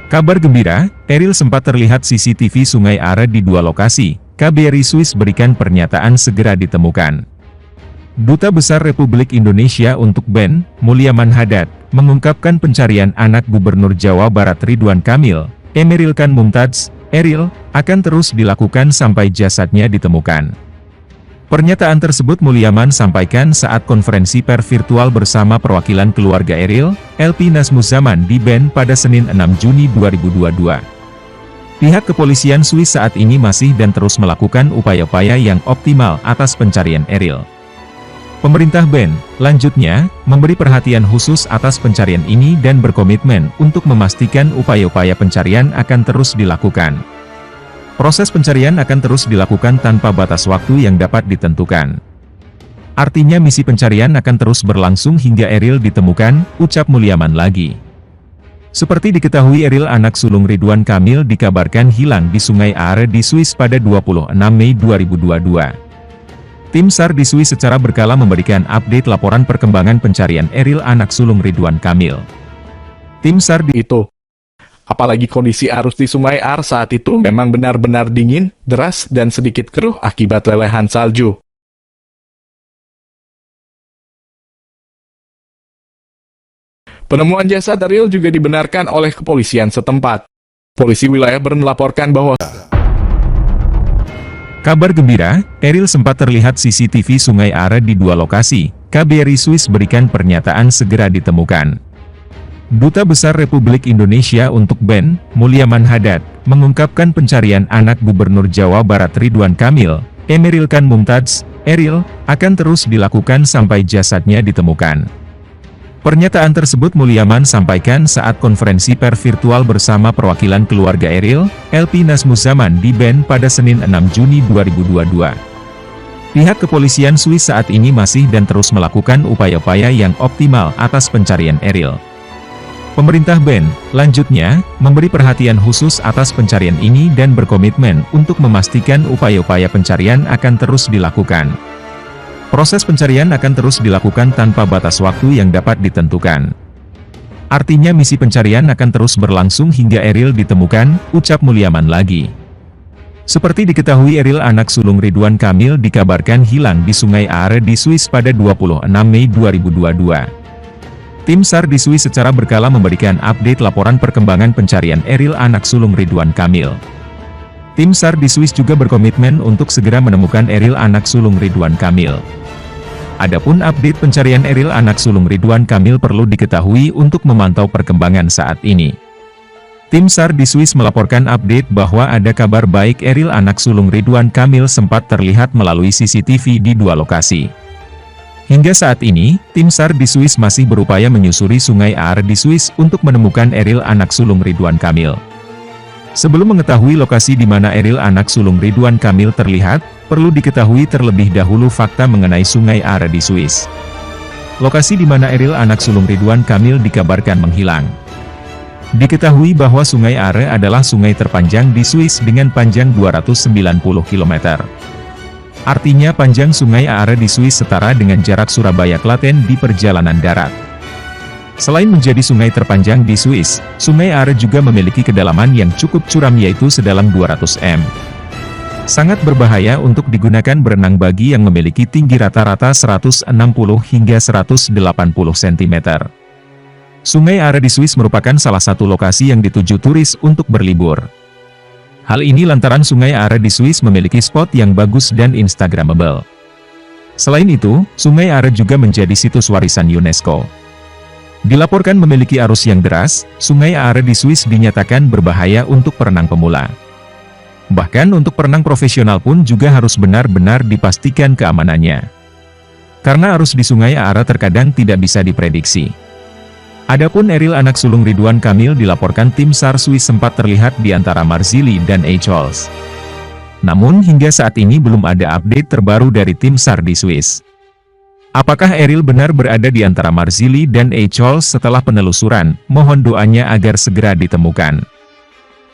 Kabar gembira, Eril sempat terlihat CCTV Sungai Are di dua lokasi. KBRI Swiss berikan pernyataan segera ditemukan. Duta Besar Republik Indonesia untuk BEN, Mulyaman Hadad, mengungkapkan pencarian anak Gubernur Jawa Barat Ridwan Kamil, Emeril Khan Mumtaz, Eril, akan terus dilakukan sampai jasadnya ditemukan. Pernyataan tersebut Mulyaman sampaikan saat konferensi pers virtual bersama perwakilan keluarga Eril, LP Nazmuzzaman di BEN pada Senin 6 Juni 2022. Pihak kepolisian Swiss saat ini masih dan terus melakukan upaya-upaya yang optimal atas pencarian Eril. Pemerintah BEN, lanjutnya, memberi perhatian khusus atas pencarian ini dan berkomitmen untuk memastikan upaya-upaya pencarian akan terus dilakukan. Proses pencarian akan terus dilakukan tanpa batas waktu yang dapat ditentukan. Artinya misi pencarian akan terus berlangsung hingga Eril ditemukan, ucap Mulyaman lagi. Seperti diketahui Eril anak sulung Ridwan Kamil dikabarkan hilang di Sungai Are di Swiss pada 26 Mei 2022. Tim SAR di Swiss secara berkala memberikan update laporan perkembangan pencarian Eril anak sulung Ridwan Kamil. Tim SAR di itu. Apalagi kondisi arus di Sungai Are saat itu memang benar-benar dingin, deras, dan sedikit keruh akibat lelehan salju. Penemuan jasad Eril juga dibenarkan oleh kepolisian setempat. Polisi wilayah Bern melaporkan bahwa kabar gembira, Eril sempat terlihat CCTV Sungai Are di dua lokasi. KBRI Swiss berikan pernyataan segera ditemukan. Duta Besar Republik Indonesia untuk BEN, Mulyaman Hadad, mengungkapkan pencarian anak Gubernur Jawa Barat Ridwan Kamil, Emeril Khan Mumtaz, Eril, akan terus dilakukan sampai jasadnya ditemukan. Pernyataan tersebut Mulyaman sampaikan saat konferensi pers virtual bersama perwakilan keluarga Eril, LP Nazmuzzaman di BEN pada Senin 6 Juni 2022. Pihak kepolisian Swiss saat ini masih dan terus melakukan upaya-upaya yang optimal atas pencarian Eril. Pemerintah BEN, lanjutnya, memberi perhatian khusus atas pencarian ini dan berkomitmen untuk memastikan upaya-upaya pencarian akan terus dilakukan. Proses pencarian akan terus dilakukan tanpa batas waktu yang dapat ditentukan. Artinya misi pencarian akan terus berlangsung hingga Eril ditemukan, ucap Mulyaman lagi. Seperti diketahui Eril anak sulung Ridwan Kamil dikabarkan hilang di Sungai Are di Swiss pada 26 Mei 2022. Tim SAR di Swiss secara berkala memberikan update laporan perkembangan pencarian Eril anak sulung Ridwan Kamil. Tim SAR di Swiss juga berkomitmen untuk segera menemukan Eril anak sulung Ridwan Kamil. Adapun update pencarian Eril anak sulung Ridwan Kamil perlu diketahui untuk memantau perkembangan saat ini. Tim SAR di Swiss melaporkan update bahwa ada kabar baik Eril anak sulung Ridwan Kamil sempat terlihat melalui CCTV di dua lokasi. Hingga saat ini, tim SAR di Swiss masih berupaya menyusuri Sungai Are di Swiss untuk menemukan Eril anak sulung Ridwan Kamil. Sebelum mengetahui lokasi di mana Eril anak sulung Ridwan Kamil terlihat, perlu diketahui terlebih dahulu fakta mengenai Sungai Are di Swiss. Lokasi di mana Eril anak sulung Ridwan Kamil dikabarkan menghilang. Diketahui bahwa Sungai Are adalah sungai terpanjang di Swiss dengan panjang 290 km. Artinya panjang Sungai Are di Swiss setara dengan jarak Surabaya Klaten di perjalanan darat. Selain menjadi sungai terpanjang di Swiss, Sungai Are juga memiliki kedalaman yang cukup curam yaitu sedalam 200 m. Sangat berbahaya untuk digunakan berenang bagi yang memiliki tinggi rata-rata 160 hingga 180 cm. Sungai Are di Swiss merupakan salah satu lokasi yang dituju turis untuk berlibur. Hal ini lantaran Sungai Are di Swiss memiliki spot yang bagus dan instagramable. Selain itu, Sungai Are juga menjadi situs warisan UNESCO. Dilaporkan memiliki arus yang deras, Sungai Are di Swiss dinyatakan berbahaya untuk perenang pemula. Bahkan untuk perenang profesional pun juga harus benar-benar dipastikan keamanannya. Karena arus di Sungai Are terkadang tidak bisa diprediksi. Adapun Eril anak sulung Ridwan Kamil dilaporkan tim SAR Swiss sempat terlihat di antara Marzili dan Eichholz. Namun hingga saat ini belum ada update terbaru dari tim SAR di Swiss. Apakah Eril benar berada di antara Marzili dan Eichholz setelah penelusuran? Mohon doanya agar segera ditemukan.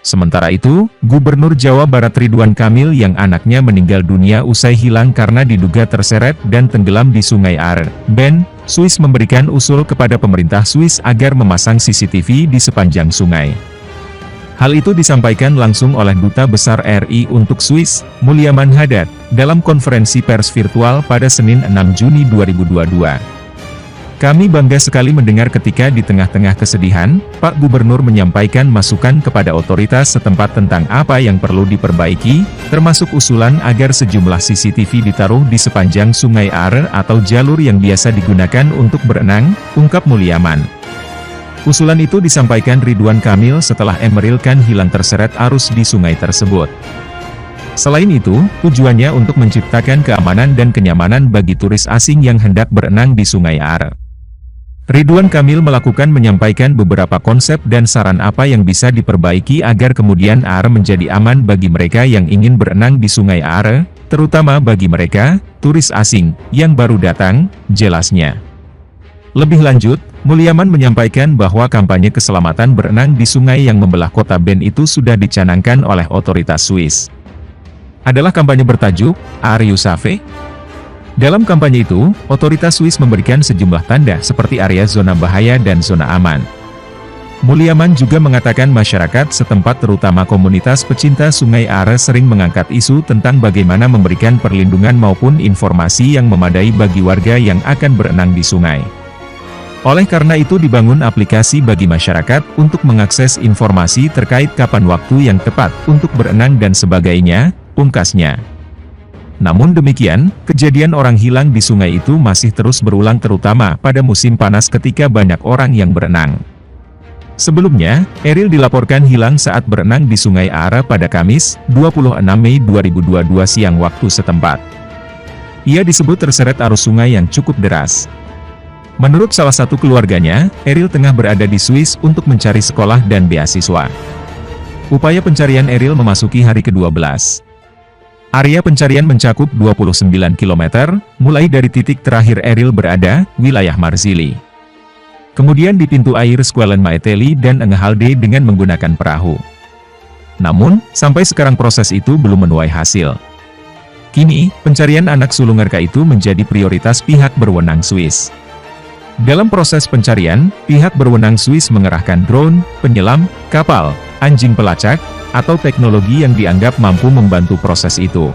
Sementara itu, Gubernur Jawa Barat Ridwan Kamil yang anaknya meninggal dunia usai hilang karena diduga terseret dan tenggelam di Sungai Are, BEN, Swiss memberikan usul kepada pemerintah Swiss agar memasang CCTV di sepanjang sungai. Hal itu disampaikan langsung oleh Duta Besar RI untuk Swiss, Mulyaman Haddad, dalam konferensi pers virtual pada Senin 6 Juni 2022. Kami bangga sekali mendengar ketika di tengah-tengah kesedihan, Pak Gubernur menyampaikan masukan kepada otoritas setempat tentang apa yang perlu diperbaiki, termasuk usulan agar sejumlah CCTV ditaruh di sepanjang Sungai Are atau jalur yang biasa digunakan untuk berenang, ungkap Mulyaman. Usulan itu disampaikan Ridwan Kamil setelah Emeril Khan hilang terseret arus di sungai tersebut. Selain itu, tujuannya untuk menciptakan keamanan dan kenyamanan bagi turis asing yang hendak berenang di Sungai Are. Ridwan Kamil menyampaikan beberapa konsep dan saran apa yang bisa diperbaiki agar kemudian Are menjadi aman bagi mereka yang ingin berenang di Sungai Are, terutama bagi mereka, turis asing, yang baru datang, jelasnya. Lebih lanjut, Mulyaman menyampaikan bahwa kampanye keselamatan berenang di sungai yang membelah kota Bern itu sudah dicanangkan oleh otoritas Swiss. Adalah kampanye bertajuk, Are You Safe? Dalam kampanye itu, otoritas Swiss memberikan sejumlah tanda seperti area zona bahaya dan zona aman. Mulyaman juga mengatakan masyarakat setempat terutama komunitas pecinta Sungai Are sering mengangkat isu tentang bagaimana memberikan perlindungan maupun informasi yang memadai bagi warga yang akan berenang di sungai. Oleh karena itu dibangun aplikasi bagi masyarakat untuk mengakses informasi terkait kapan waktu yang tepat untuk berenang dan sebagainya, pungkasnya. Namun demikian, kejadian orang hilang di sungai itu masih terus berulang terutama pada musim panas ketika banyak orang yang berenang. Sebelumnya, Eril dilaporkan hilang saat berenang di Sungai Are pada Kamis, 26 Mei 2022 siang waktu setempat. Ia disebut terseret arus sungai yang cukup deras. Menurut salah satu keluarganya, Eril tengah berada di Swiss untuk mencari sekolah dan beasiswa. Upaya pencarian Eril memasuki hari ke-12. Area pencarian mencakup 29 km, mulai dari titik terakhir Eril berada, wilayah Marzili. Kemudian di pintu air Squalen Maeteli dan Engehalde dengan menggunakan perahu. Namun, sampai sekarang proses itu belum menuai hasil. Kini, pencarian anak sulung Erka itu menjadi prioritas pihak berwenang Swiss. Dalam proses pencarian, pihak berwenang Swiss mengerahkan drone, penyelam, kapal, anjing pelacak, atau teknologi yang dianggap mampu membantu proses itu.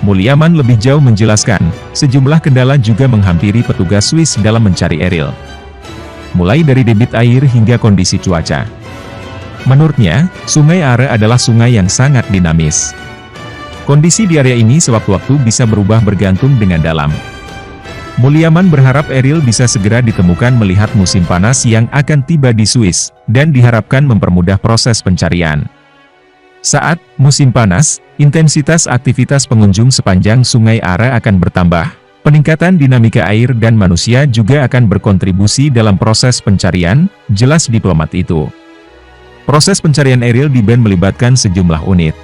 Mulyaman lebih jauh menjelaskan, sejumlah kendala juga menghampiri petugas Swiss dalam mencari Eril. Mulai dari debit air hingga kondisi cuaca. Menurutnya, Sungai Are adalah sungai yang sangat dinamis. Kondisi di area ini sewaktu-waktu bisa berubah bergantung dengan dalam. Mulyaman berharap Eril bisa segera ditemukan melihat musim panas yang akan tiba di Swiss, dan diharapkan mempermudah proses pencarian. Saat musim panas, intensitas aktivitas pengunjung sepanjang Sungai Are akan bertambah. Peningkatan dinamika air dan manusia juga akan berkontribusi dalam proses pencarian, jelas diplomat itu. Proses pencarian Eril di Bern melibatkan sejumlah unit.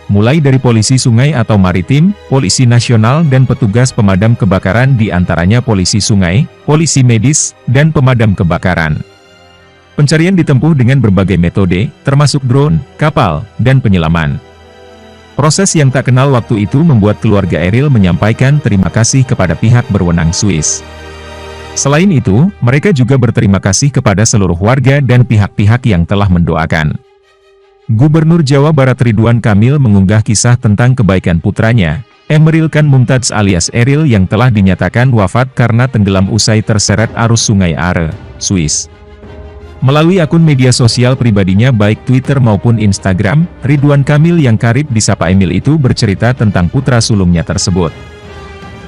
Mulai dari polisi sungai atau maritim, polisi nasional dan petugas pemadam kebakaran di antaranya polisi sungai, polisi medis, dan pemadam kebakaran. Pencarian ditempuh dengan berbagai metode, termasuk drone, kapal, dan penyelaman. Proses yang tak kenal waktu itu membuat keluarga Eril menyampaikan terima kasih kepada pihak berwenang Swiss. Selain itu, mereka juga berterima kasih kepada seluruh warga dan pihak-pihak yang telah mendoakan. Gubernur Jawa Barat Ridwan Kamil mengunggah kisah tentang kebaikan putranya, Emeril Khan Mumtaz alias Eril yang telah dinyatakan wafat karena tenggelam usai terseret arus Sungai Are, Swiss. Melalui akun media sosial pribadinya baik Twitter maupun Instagram, Ridwan Kamil yang karib disapa Emil itu bercerita tentang putra sulungnya tersebut.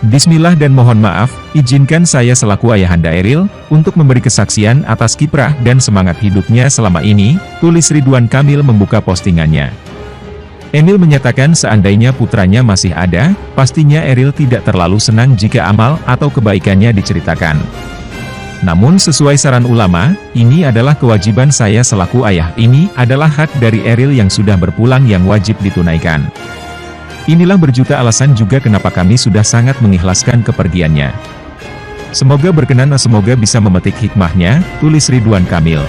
Bismillah dan mohon maaf, izinkan saya selaku ayahanda Eril, untuk memberi kesaksian atas kiprah dan semangat hidupnya selama ini, tulis Ridwan Kamil membuka postingannya. Emil menyatakan seandainya putranya masih ada, pastinya Eril tidak terlalu senang jika amal atau kebaikannya diceritakan. Namun sesuai saran ulama, ini adalah kewajiban saya selaku ayah, ini adalah hak dari Eril yang sudah berpulang yang wajib ditunaikan. Inilah berjuta alasan juga kenapa kami sudah sangat mengikhlaskan kepergiannya. Semoga berkenan, semoga bisa memetik hikmahnya, tulis Ridwan Kamil.